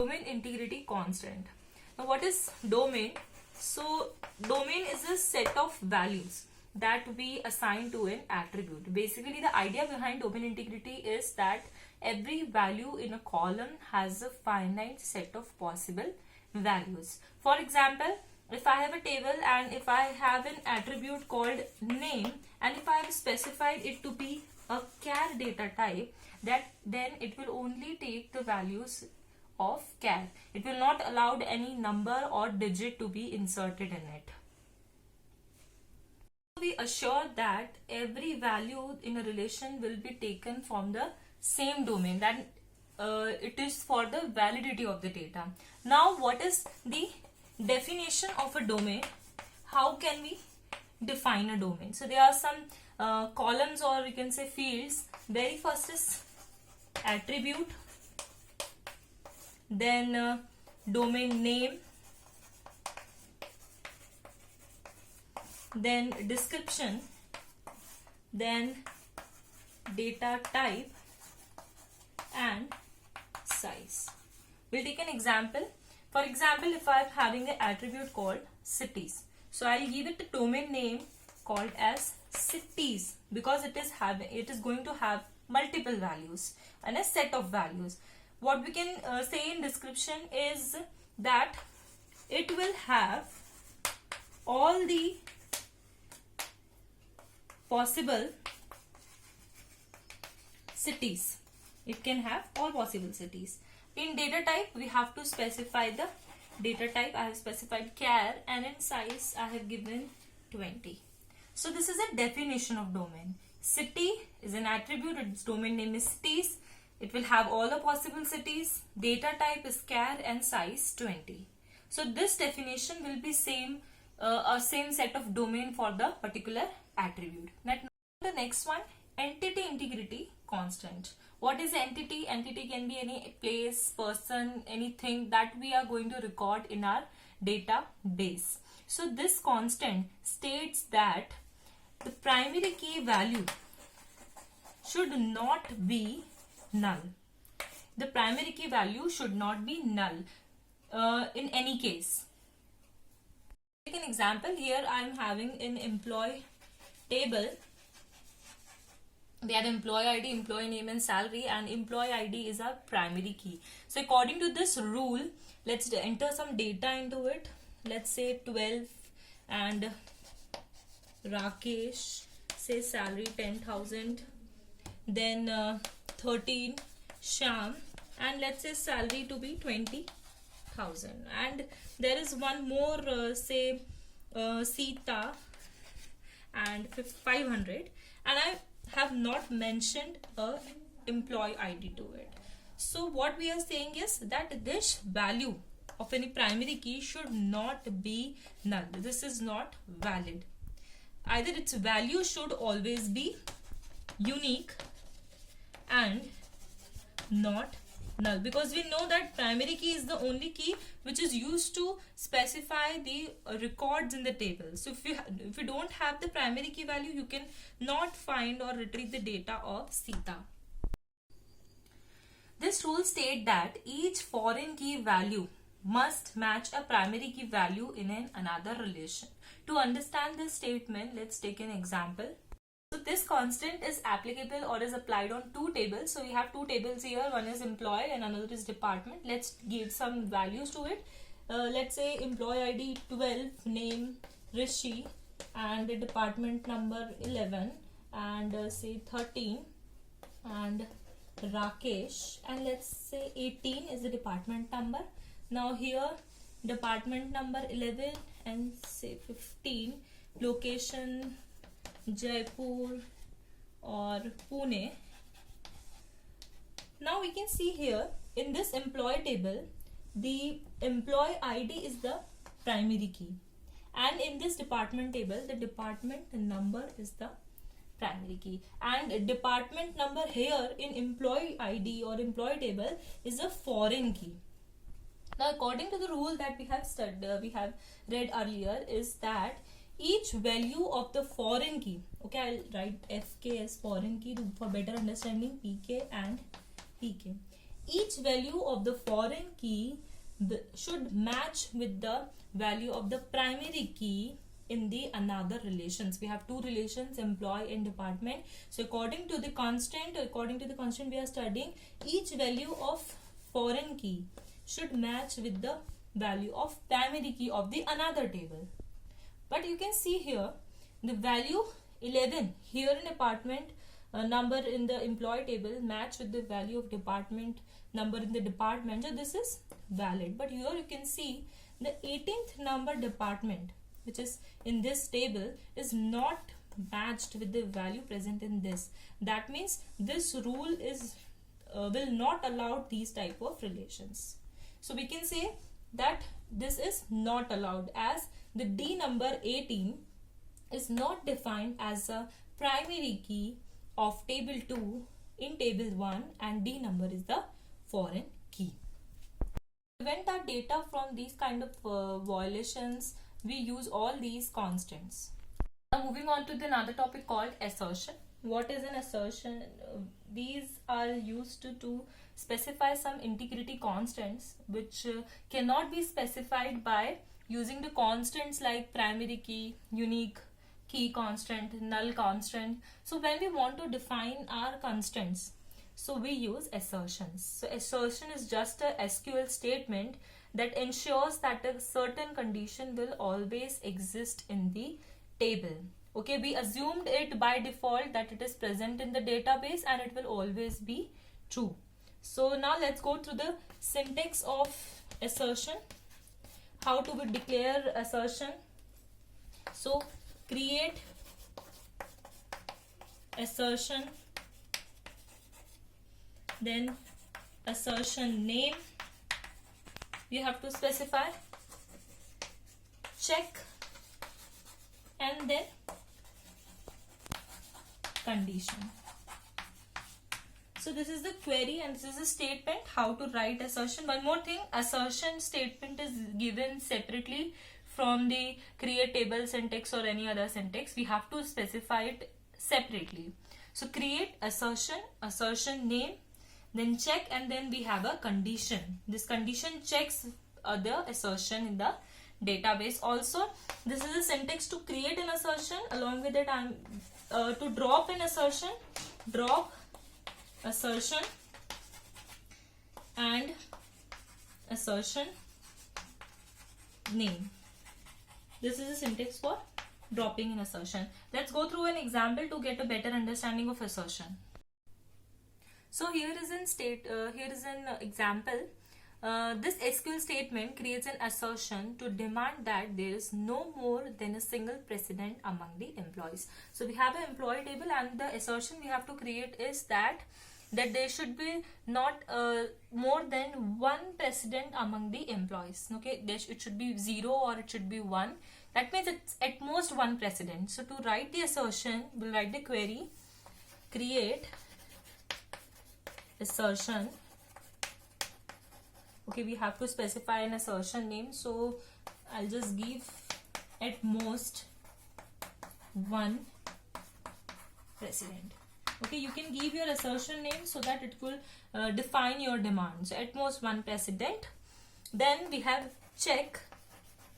domain integrity constant. Now what is domain? So domain is a set of values that we assign to an attribute. Basically the idea behind domain integrity is that every value in a column has a finite set of possible values. For example, if I have a table and if I have an attribute called name, and if I have specified it to be a char data type, then it will only take the values of char. It will not allow any number or digit to be inserted in it. We assure that every value in a relation will be taken from the same domain, that it is for the validity of the data. Now what is the definition of a domain? How can we define a domain? So there are some columns, or you can say fields. Very first is attribute, then domain name, then description, then data type and size. We'll take an example. For example, if I'm having an attribute called cities, so I'll give it a domain name called as cities, because it is going to have multiple values and a set of values. What we can say in description is that it will have all the possible cities. It can have all possible cities. In data type, we have to specify the data type. I have specified char, and in size I have given 20. So this is a definition of domain. City is an attribute, its domain name is cities. It will have all the possible cities. Data type is char and size 20. So this definition will be same set of domain for the particular attribute. Now the next one, entity integrity constant. What is entity? Entity can be any place, person, anything that we are going to record in our database. So this constant states that the primary key value should not be null. The primary key value should not be null in any case. Take an example. Here I am having an employee table. We have employee ID, employee name and salary, and employee ID is our primary key. So according to this rule, let's enter some data into it. Let's say 12 and Rakesh, say salary 10,000, then 13 Sham, and let's say salary to be 20,000, and there is one more say Sita and 500, and I have not mentioned a employee ID to it. So what we are saying is that this value of any primary key should not be null. This is not valid. Either its value should always be unique and not null, because we know that primary key is the only key which is used to specify the records in the table. So if you don't have the primary key value, you can not find or retrieve the data of Sita. This rule states that each foreign key value must match a primary key value in another relation. To understand this statement, let's take an example. So this constant is applicable or is applied on two tables. So we have two tables here. One is employee and another is department. Let's give some values to it. Let's say employee ID 12, name Rishi, and the department number 11, and say 13 and Rakesh, and let's say 18 is the department number. Now here department number 11 and say 15, location Jaipur or Pune. Now we can see here in this employee table, the employee ID is the primary key, and in this department table, the department number is the primary key, and department number here in employee ID or employee table is a foreign key. Now according to the rule that we have read earlier, is that each value of the foreign key, okay, I'll write FK as foreign key for better understanding, PK and PK. each value of the foreign key should match with the value of the primary key in the another relations. We have two relations, employee and department. So according to the constant we are studying, each value of foreign key should match with the value of primary key of the another table. But you can see here the value 11 here in department number in the employee table match with the value of department number in the department. So this is valid. But here you can see the 18th number department, which is in this table, is not matched with the value present in this. That means this rule is will not allow these type of relations. So we can say that this is not allowed, as the D number 18 is not defined as a primary key of table 2 in table 1, and D number is the foreign key. To prevent our data from these kind of violations, we use all these constants. Now moving on to another topic called assertion. What is an assertion? These are used to specify some integrity constants which cannot be specified by using the constants like primary key, unique key constant, null constant. So when we want to define our constants, so we use assertions. So assertion is just a SQL statement that ensures that a certain condition will always exist in the table. Okay, we assumed it by default that it is present in the database and it will always be true. So now let's go through the syntax of assertion. How to declare assertion? So create assertion, then assertion name, you have to specify, check, and then condition. So this is the query and this is a statement how to write assertion. One more thing, assertion statement is given separately from the create table syntax or any other syntax. We have to specify it separately. So create assertion, assertion name, then check, and then we have a condition. This condition checks the assertion in the database. Also, this is a syntax to create an assertion. Along with it, I'm to drop an assertion, drop assertion and assertion name. This is a syntax for dropping an assertion. Let's go through an example to get a better understanding of assertion. So here is an example. This SQL statement creates an assertion to demand that there is no more than a single precedent among the employees. So we have an employee table, and the assertion we have to create is that there should be not more than one precedent among the employees. Okay, it should be 0 or it should be 1. That means it's at most one precedent. So to write the assertion, we'll write the query create assertion. Okay, we have to specify an assertion name, so I'll just give at most one precedent. Okay, you can give your assertion name so that it will define your demand. So at most one precedent. Then we have check,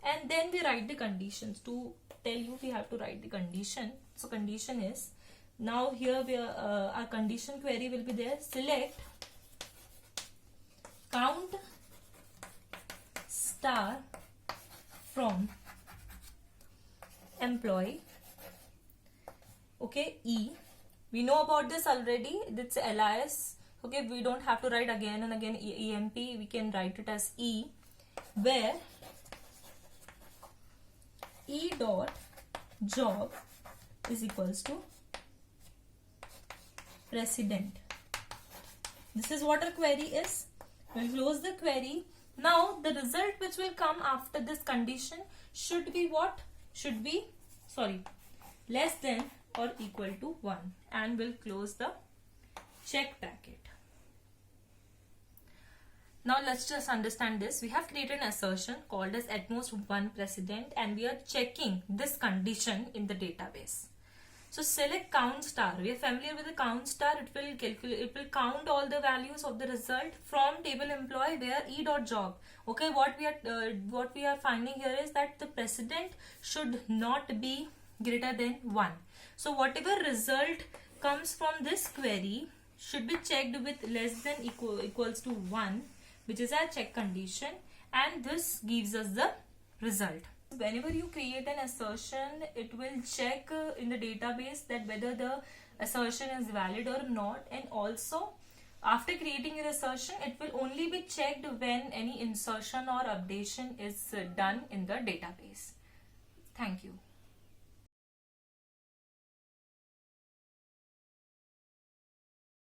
and then we write the conditions. To tell you, we have to write the condition. So condition is, now here we are, our condition query will be there. Select count star from employee. Okay, E. We know about this already. It's alias. Okay, we don't have to write again and again EMP. We can write it as E, where E dot job is equals to precedent. This is what our query is. We'll close the query. Now the result which will come after this condition should be what? Should be, less than or equal to 1, and we'll close the check bracket. Now let's just understand this. We have created an assertion called as at most one precedent, and we are checking this condition in the database. So select count star. We are familiar with the count star. It will calculate, it will count all the values of the result from table employee where e dot job. Okay, what we are finding here is that the precedent should not be greater than 1. So whatever result comes from this query should be checked with less than equals to 1, which is our check condition, and this gives us the result. Whenever you create an assertion, it will check in the database that whether the assertion is valid or not, and also after creating your assertion, it will only be checked when any insertion or updation is done in the database. Thank you.